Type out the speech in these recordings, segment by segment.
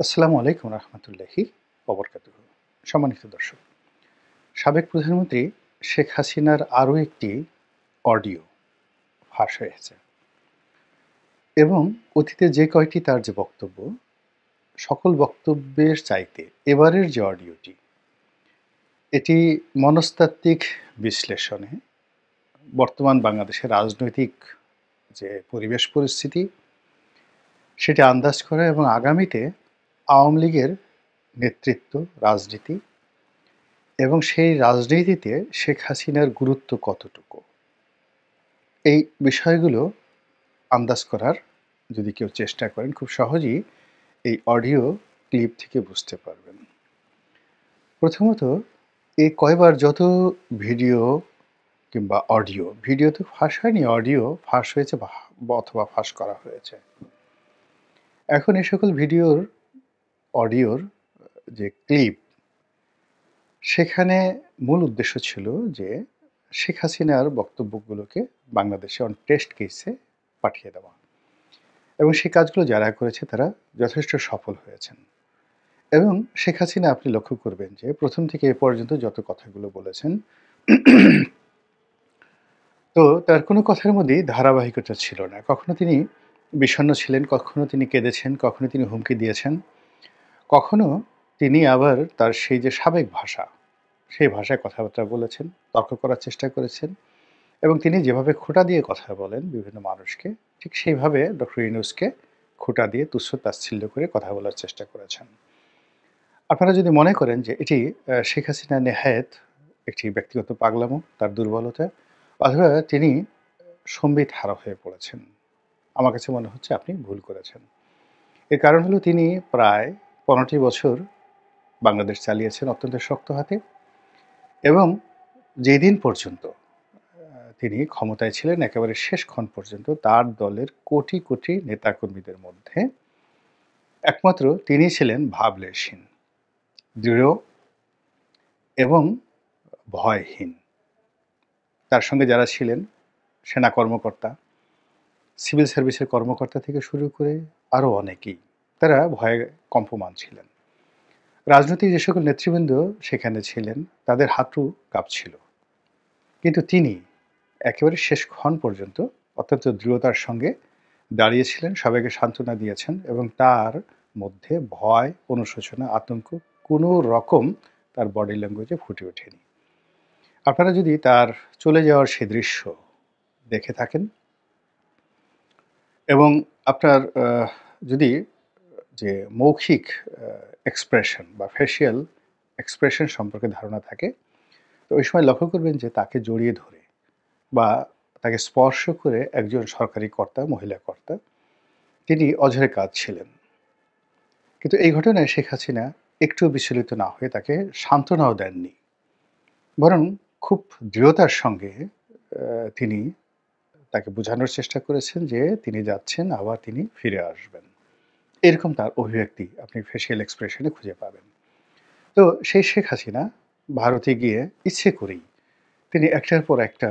আসসালামু আলাইকুম রহমতুল্লাহি ওবরকাতুহু। সম্মানিত দর্শক, সাবেক প্রধানমন্ত্রী শেখ হাসিনার আরও একটি অডিও ফাঁস হয়েছে এবং অতীতে যে কয়টি তার যে বক্তব্য, সকল বক্তব্যের চাইতে এবারের যে অডিওটি, এটি মনস্তাত্ত্বিক বিশ্লেষণে বর্তমান বাংলাদেশের রাজনৈতিক যে পরিবেশ পরিস্থিতি সেটি আন্দাজ করা এবং আগামীতে আওয়ামী লীগের নেতৃত্ব, রাজনীতি এবং সেই রাজনীতিতে শেখ হাসিনার গুরুত্ব কতটুকু, এই বিষয়গুলো আন্দাজ করার যদি কেউ চেষ্টা করেন খুব সহজেই এই অডিও ক্লিপ থেকে বুঝতে পারবেন। প্রথমত, এই কয়বার যত ভিডিও কিংবা ভিডিও তো ফাঁস হয়নি, অডিও ফাঁস হয়েছে অথবা ফাঁস করা হয়েছে। এখন এই সকল অডিওর যে ক্লিপ, সেখানে মূল উদ্দেশ্য ছিল যে শেখ হাসিনার বক্তব্যগুলোকে বাংলাদেশে টেস্ট কেসে পাঠিয়ে দেওয়া, এবং সেই কাজগুলো যারা করেছে তারা যথেষ্ট সফল হয়েছেন। এবং শেখ হাসিনা, আপনি লক্ষ্য করবেন যে প্রথম থেকে এ পর্যন্ত যত কথাগুলো বলেছেন, তো তার কোনো কথার মধ্যেই ধারাবাহিকতা ছিল না। কখনো তিনি বিষণ্ণ ছিলেন, কখনো তিনি কেঁদেছেন, কখনো তিনি হুমকি দিয়েছেন, কখনো তিনি আবার তার সেই যে সাবেক ভাষা, সেই ভাষায় কথাবার্তা বলেছেন, তর্ক করার চেষ্টা করেছেন। এবং তিনি যেভাবে খোঁটা দিয়ে কথা বলেন বিভিন্ন মানুষকে, ঠিক সেইভাবে ডক্টর ইউনূসকে খোঁটা দিয়ে তুচ্ছ-তাচ্ছিল্য করে কথা বলার চেষ্টা করেছেন। আপনারা যদি মনে করেন যে এটি শেখ হাসিনা নেহায়েত একটি ব্যক্তিগত পাগলামো, তার দুর্বলতা, অথবা তিনি সম্বিত হারা হয়ে পড়েছেন, আমার কাছে মনে হচ্ছে আপনি ভুল করেছেন। এর কারণ হলো তিনি প্রায় ১৫টি বছর বাংলাদেশ চালিয়েছেন অত্যন্ত শক্ত হাতে, এবং যেদিন পর্যন্ত তিনি ক্ষমতায় ছিলেন একেবারে শেষক্ষণ পর্যন্ত তার দলের কোটি কোটি নেতাকর্মীদের মধ্যে একমাত্র তিনি ছিলেন ভাবলেশহীন, দৃঢ় এবং ভয়হীন। তার সঙ্গে যারা ছিলেন, সেনা কর্মকর্তা, সিভিল সার্ভিসের কর্মকর্তা থেকে শুরু করে আরও অনেকেই, তারা ভয়ে কম্পমান ছিলেন। রাজনৈতিক যে সকল নেতৃবৃন্দ সেখানে ছিলেন তাদের হাঁটু কাঁপছিল, কিন্তু তিনি একেবারে শেষক্ষণ পর্যন্ত অত্যন্ত দৃঢ়তার সঙ্গে দাঁড়িয়েছিলেন, সবাইকে সান্ত্বনা দিয়েছেন, এবং তার মধ্যে ভয়, অনুশোচনা, আতঙ্ক কোনো রকম তার বডি ল্যাঙ্গুয়েজে ফুটে ওঠেনি। আপনারা যদি তার চলে যাওয়ার সে দৃশ্য দেখে থাকেন, এবং আপনার যদি যে মৌখিক এক্সপ্রেশন বা ফেসিয়াল এক্সপ্রেশন সম্পর্কে ধারণা থাকে, তো ওই সময় লক্ষ্য করবেন যে তাকে জড়িয়ে ধরে বা তাকে স্পর্শ করে একজন সরকারি কর্তা, মহিলা কর্তা, তিনি অঝরে কাঁদছিলেন। কিন্তু এই ঘটনায় শেখ হাসিনা একটুও বিচলিত না হয়ে তাকে সান্ত্বনাও দেননি। বরং খুব দৃঢ়তার সঙ্গে তিনি তাকে বোঝানোর চেষ্টা করেছেন যে তিনি যাচ্ছেন, আবার তিনি ফিরে আসবেন। এরকম তার অভিব্যক্তি আপনি ফেসিয়াল এক্সপ্রেশনে খুঁজে পাবেন। তো সেই শেখ হাসিনা ভারতে গিয়ে ইচ্ছে করেই তিনি একটার পর একটা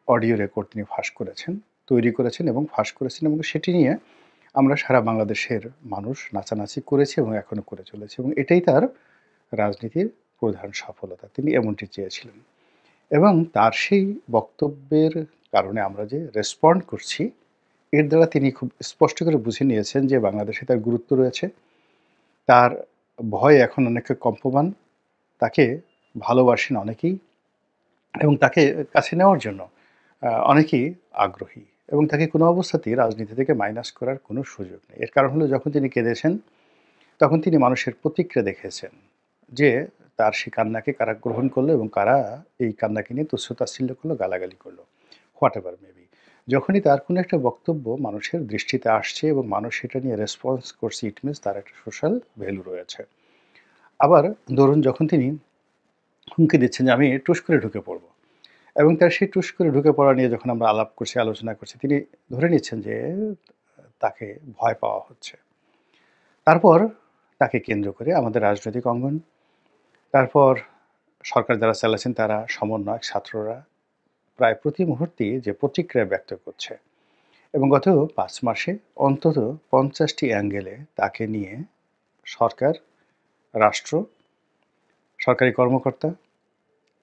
অডিও রেকর্ড তিনি ফাঁস করেছেন, তৈরি করেছেন এবং ফাঁস করেছেন, এবং সেটি নিয়ে আমরা সারা বাংলাদেশের মানুষ নাচানাচি করেছি এবং এখনো করে চলেছি, এবং এটাই তার রাজনীতির প্রধান সফলতা। তিনি এমনটি চেয়েছিলেন, এবং তার সেই বক্তব্যের কারণে আমরা যে রেসপন্ড করছি, এর দ্বারা তিনি খুব স্পষ্ট করে বুঝে নিয়েছেন যে বাংলাদেশে তার গুরুত্ব রয়েছে, তার ভয় এখন অনেকটা কম্পমান, তাকে ভালোবাসেন অনেকেই, এবং তাকে কাছে নেওয়ার জন্য অনেকেই আগ্রহী, এবং তাকে কোনো অবস্থাতেই রাজনীতি থেকে মাইনাস করার কোনো সুযোগ নেই। এর কারণ হলো যখন তিনি কেঁদেছেন, তখন তিনি মানুষের প্রতিক্রিয়া দেখেছেন যে তার সেই কান্নাকে কারা গ্রহণ করলো এবং কারা এই কান্নাকে নিয়ে তুচ্ছ-তাচ্ছিল্য করলো, গালাগালি করলো, হোয়াট এভার মেবি। যখনই তার কোনো একটা বক্তব্য মানুষের দৃষ্টিতে আসছে এবং মানুষ সেটা নিয়ে রেসপন্স করছে, ইট মিনস তার একটা সোশ্যাল ভ্যালু রয়েছে। আবার ধরুন যখন তিনি হুমকি দিচ্ছেন যে আমি টুস করে ঢুকে পড়ব, এবং তার সেই টুস করে ঢুকে পড়া নিয়ে যখন আমরা আলাপ করছি, আলোচনা করছি, তিনি ধরে নিচ্ছেন যে তাকে ভয় পাওয়া হচ্ছে। তারপর তাকে কেন্দ্র করে আমাদের রাজনৈতিক অঙ্গন, তারপর সরকার যারা চালাচ্ছেন তারা, সমন্বয়ক, ছাত্ররা প্রায় প্রতি মুহূর্তেই যে প্রতিক্রিয়া ব্যক্ত করছে, এবং গত ৫ মাসে অন্তত ৫০টি অ্যাঙ্গেলে তাকে নিয়ে সরকার, রাষ্ট্র, সরকারি কর্মকর্তা,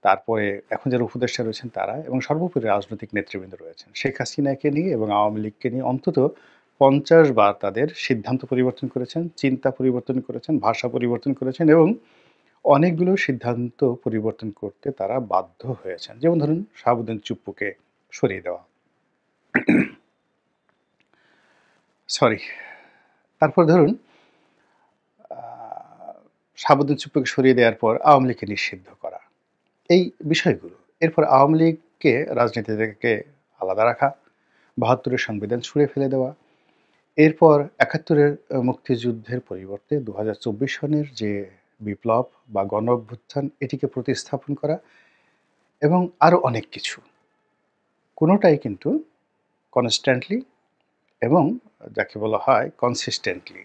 তারপরে এখন যারা উপদেষ্টা রয়েছেন তারা, এবং সর্বোপরি রাজনৈতিক নেতৃবৃন্দ রয়েছেন। শেখ হাসিনাকে নিয়ে এবং আওয়ামী লীগকে নিয়ে অন্তত ৫০ বার তাদের সিদ্ধান্ত পরিবর্তন করেছেন, চিন্তা পরিবর্তন করেছেন, ভাষা পরিবর্তন করেছেন, এবং অনেকগুলো সিদ্ধান্ত পরিবর্তন করতে তারা বাধ্য হয়েছেন। যেমন ধরুন শাহাবুদ্দিন চুপ্পুকে সরিয়ে দেওয়া, সরি, তারপর ধরুন শাহাবুদ্দিন চুপ্পুকে সরিয়ে দেওয়ার পর আওয়ামী লীগকে নিষিদ্ধ করা, এই বিষয়গুলো। এরপর আওয়ামী লীগকে রাজনীতি থেকে আলাদা রাখা, ৭২-এর সংবিধান ছুঁড়ে ফেলে দেওয়া, এরপর ৭১-এর মুক্তিযুদ্ধের পরিবর্তে ২০২৪ সনের যে বিপ্লব বা গণ অভ্যুত্থান এটিকে প্রতিস্থাপন করা, এবং আরও অনেক কিছু। কোনোটাই কিন্তু কনস্ট্যান্টলি এবং যাকে বলা হয় কনসিস্টেন্টলি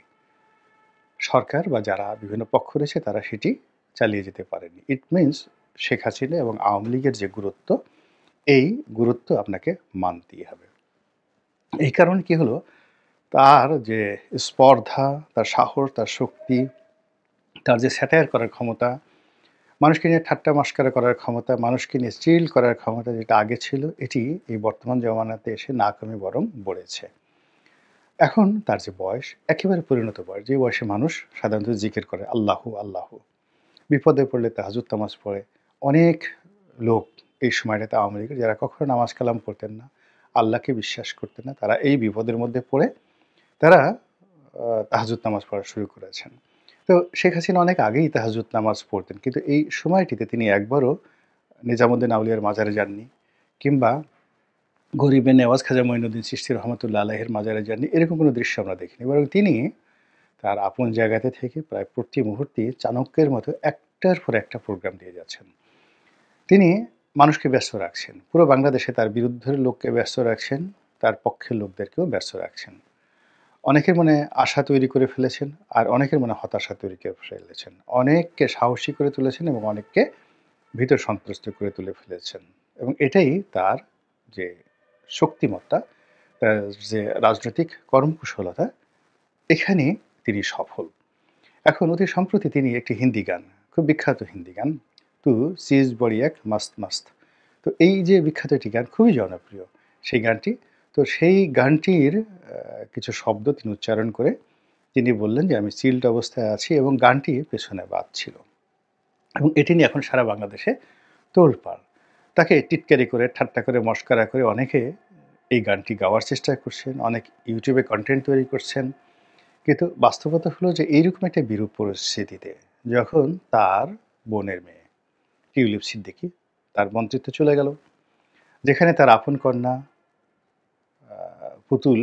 সরকার বা যারা বিভিন্ন পক্ষ রয়েছে তারা সেটি চালিয়ে যেতে পারেনি। ইট মিনস শেখ হাসিনা এবং আওয়ামী লীগের যে গুরুত্ব, এই গুরুত্ব আপনাকে মানতেই হবে। এই কারণে কি হলো, তার যে স্পর্ধা, তার সাহস, তার শক্তি, তার যে স্যাটায়ার করার ক্ষমতা, মানুষকে নিয়ে ঠাট্টা মশকরা করার ক্ষমতা, মানুষকে নিয়ে চিল করার ক্ষমতা যেটা আগে ছিল, এটি এই বর্তমান জমানাতে এসে না কমে বরং বেড়েছে। এখন তার যে বয়স, একেবারে পরিণত বয়স, যে বয়সে মানুষ সাধারণত জিকির করে আল্লাহু আল্লাহু, বিপদে পড়লে তাহাজ্জুদ নামাজ পড়ে। অনেক লোক এই সময়টাতে আওয়ামী লীগের যারা কখনো নামাজ কালাম পড়তেন না, আল্লাহকে বিশ্বাস করতেন না, তারা এই বিপদের মধ্যে পড়ে তারা তাহাজ্জুদ নামাজ পড়া শুরু করেছেন। তো শেখ হাসিনা অনেক আগেই তাহাজ্জুদ নামাজ পড়তেন, কিন্তু এই সময়টিতে তিনি একবারও নিজামুদ্দিন আউলিয়ার মাজারে যাননি, কিংবা গরিবে নেওয়াজ খাজা মঈনুদ্দিন চিশতি রহমতুল্লাহ আলাইহির মাজারে যাননি। এরকম কোনো দৃশ্য আমরা দেখিনি, বরং তিনি তার আপন জায়গাতে থেকে প্রায় প্রতি মুহূর্তে চাণক্যের মতো একটার পর একটা প্রোগ্রাম দিয়ে যাচ্ছেন। তিনি মানুষকে ব্যস্ত রাখছেন, পুরো বাংলাদেশে তার বিরুদ্ধের লোককে ব্যস্ত রাখছেন, তার পক্ষের লোকদেরকেও ব্যস্ত রাখছেন। অনেকের মনে আশা তৈরি করে ফেলেছেন, আর অনেকের মনে হতাশা তৈরি করে ফেলেছেন। অনেককে সাহসী করে তুলেছেন এবং অনেককে ভীত সন্ত্রস্ত করে তুলে ফেলেছেন। এবং এটাই তার যে শক্তিমত্তা, তার যে রাজনৈতিক কর্মকুশলতা, এখানে তিনি সফল। এখন অতি সম্প্রতি তিনি একটি হিন্দি গান, খুব বিখ্যাত হিন্দি গান, তু সিজ বড়ি এক মাস্ত মাস্ত, তো এই যে বিখ্যাত একটি গান, খুবই জনপ্রিয় সেই গানটি। তো সেই গানটির কিছু শব্দ তিনি উচ্চারণ করে তিনি বললেন যে আমি চিল্ড অবস্থায় আছি, এবং গানটি পেছনে বাজছিল, এবং এটি নিয়ে এখন সারা বাংলাদেশে তোলপাড়। তাকে টিটকারি করে, ঠাট্টা করে, মশকরা করে অনেকে এই গানটি গাওয়ার চেষ্টা করছেন, অনেক ইউটিউবে কন্টেন্ট তৈরি করছেন। কিন্তু বাস্তবতা হলো যে এইরকম একটা বিরূপ পরিস্থিতিতে যখন তার বোনের মেয়ে টিউলিপ সিদ্দিকী, তার মন্ত্রিত্ব চলে গেল, যেখানে তার আপন কন্যা পুতুল,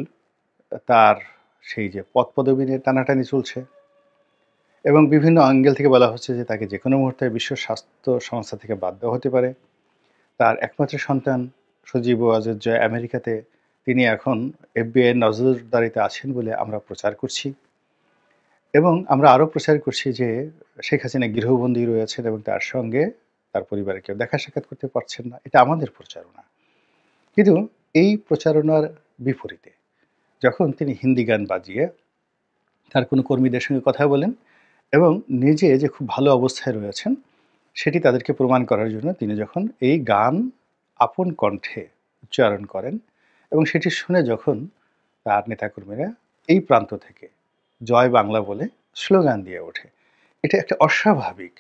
তার সেই যে পদ পদবি নিয়ে টানাটানি চলছে, এবং বিভিন্ন অ্যাঙ্গেল থেকে বলা হচ্ছে যে তাকে যে কোনো মুহূর্তে বিশ্ব স্বাস্থ্য সংস্থা থেকে বাদ দেওয়া হতে পারে। তার একমাত্র সন্তান সজীব ওয়াজেদ জয় আমেরিকাতে, তিনি এখন FBI নজরদারিতে আছেন বলে আমরা প্রচার করছি, এবং আমরা আরও প্রচার করছি যে শেখ হাসিনা গৃহবন্দী রয়েছেন এবং তার সঙ্গে তার পরিবারের কেউ দেখা সাক্ষাৎ করতে পারছেন না। এটা আমাদের প্রচারণা। কিন্তু এই প্রচারণার বিপরীতে যখন তিনি হিন্দি গান বাজিয়ে তার কোনো কর্মীদের সঙ্গে কথা বলেন এবং নিজে যে খুব ভালো অবস্থায় রয়েছেন সেটি তাদেরকে প্রমাণ করার জন্য তিনি যখন এই গান আপন কণ্ঠে উচ্চারণ করেন, এবং সেটি শুনে যখন তার নেতাকর্মীরা এই প্রান্ত থেকে জয় বাংলা বলে স্লোগান দিয়ে ওঠে, এটা একটা অস্বাভাবিক,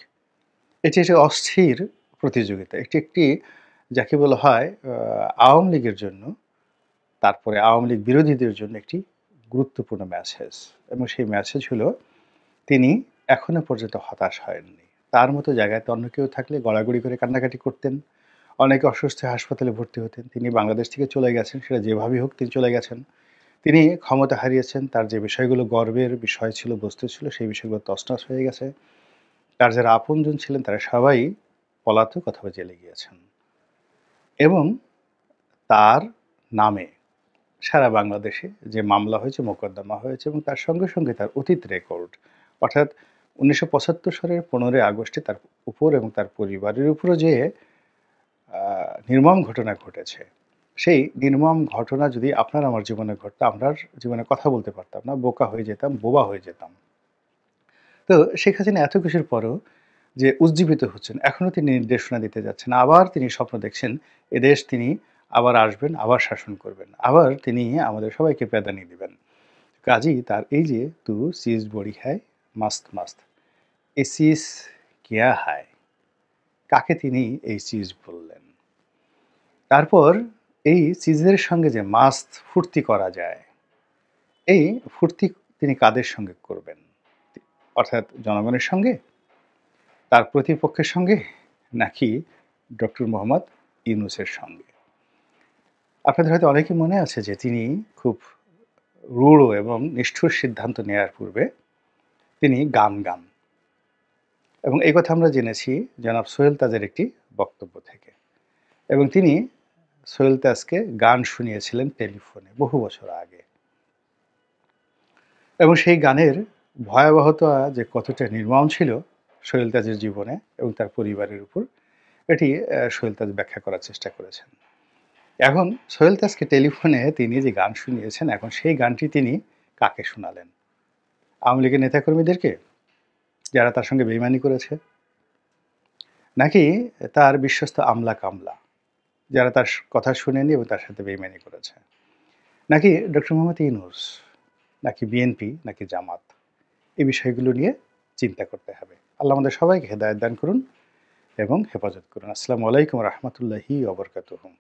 এটি একটা অস্থির প্রতিযোগিতা, একটি একটি যাকে বলা হয় আওয়ামী লীগের জন্য, তারপরে আওয়ামী লীগ বিরোধীদের জন্য একটি গুরুত্বপূর্ণ মেসেজ। এবং সেই মেসেজ হলো তিনি এখনো পর্যন্ত হতাশ হয়ননি। তার মতো জায়গায় অন্য কেউ থাকলে গড়াগড়ি করে কান্নাকাটি করতেন, অনেকে অসুস্থ হাসপাতালে ভর্তি হতেন। তিনি বাংলাদেশ থেকে চলে গেছেন, সেটা যেভাবেই হোক তিনি চলে গেছেন। তিনি ক্ষমতা হারিয়েছেন, তার যে বিষয়গুলো গর্বের বিষয় ছিল, বস্তু ছিল, সেই বিষয়গুলো তছনছ হয়ে গেছে। তার যারা আপনজন ছিলেন তারা সবাই পলাতক অথবা জেলে গিয়েছেন, এবং তার নামে সারা বাংলাদেশে যে মামলা হয়েছে, মোকদ্দমা হয়েছে, এবং তার সঙ্গে সঙ্গে তার অতীত রেকর্ড, অর্থাৎ 1975 সালের 15 আগস্টে তার উপর এবং তার পরিবারের উপরও যে নির্মম ঘটনা ঘটেছে, সেই নির্মম ঘটনা যদি আপনার আমার জীবনে ঘটতো, আমরা জীবনে কথা বলতে পারতাম না, বোকা হয়ে যেতাম, বোবা হয়ে যেতাম। তো শেখ হাসিনা এত কিছুর পরও যে উজ্জীবিত হচ্ছেন, এখনো তিনি নির্দেশনা দিতে যাচ্ছেন। আবার তিনি স্বপ্ন দেখছেন এদেশ তিনি আবার আসবেন, আবার শাসন করবেন। আবার তিনি আমাদের সবাইকে প্যাদানি দিবেন। কাজেই তার এই যে "তু চীজ বড়ি হ্যায় মাস্ত মাস্ত, এ চীজ কেয়া হায়?" কাকে তিনি এই চীজ বললেন? তারপর এই চিজের সঙ্গে যে মাস্ত ফুর্তি করা যায়, এই ফুর্তি তিনি কাদের সঙ্গে করবেন? অর্থাৎ জনগণের সঙ্গে? তার প্রতিপক্ষের সঙ্গে? নাকি ডক্টর মোহাম্মদ ইউনূসের সঙ্গে? আপনাদের হয়তো অনেকের মনে আছে যে তিনি খুব রূঢ় এবং নিষ্ঠুর সিদ্ধান্ত নেয়ার পূর্বে তিনি গান গান। এবং এই কথা আমরা জেনেছি জনাব সোহেল তাজের একটি বক্তব্য থেকে। এবং তিনি সোহেল তাজকে গান শুনিয়েছিলেন টেলিফোনে বহু বছর আগে। এবং সেই গানের ভয়াবহতা যে কতটা নির্মম ছিল সোহেল তাজের জীবনে এবং তার পরিবারের উপর, এটি সোহেল তাজ ব্যাখ্যা করার চেষ্টা করেছেন। এখন সোহেল তাজকে টেলিফোনে তিনি যে গান শুনিয়েছেন, এখন সেই গানটি তিনি কাকে শোনালেন? আওয়ামী লীগের নেতাকর্মীদেরকে, যারা তার সঙ্গে বেইমানি করেছে? নাকি তার বিশ্বস্ত আমলা-কামলা, যারা তার কথা শুনেনি এবং তার সাথে বেইমানি করেছে? নাকি ডক্টর মোহাম্মদ ইউনূস? নাকি বিএনপি? নাকি জামাত? এই বিষয়গুলো নিয়ে চিন্তা করতে হবে। আল্লাহ আমাদের সবাইকে হেদায়েত দান করুন এবং হেফাজত করুন। আসসালামু আলাইকুম ওয়া রাহমাতুল্লাহি ওয়া বারাকাতুহু।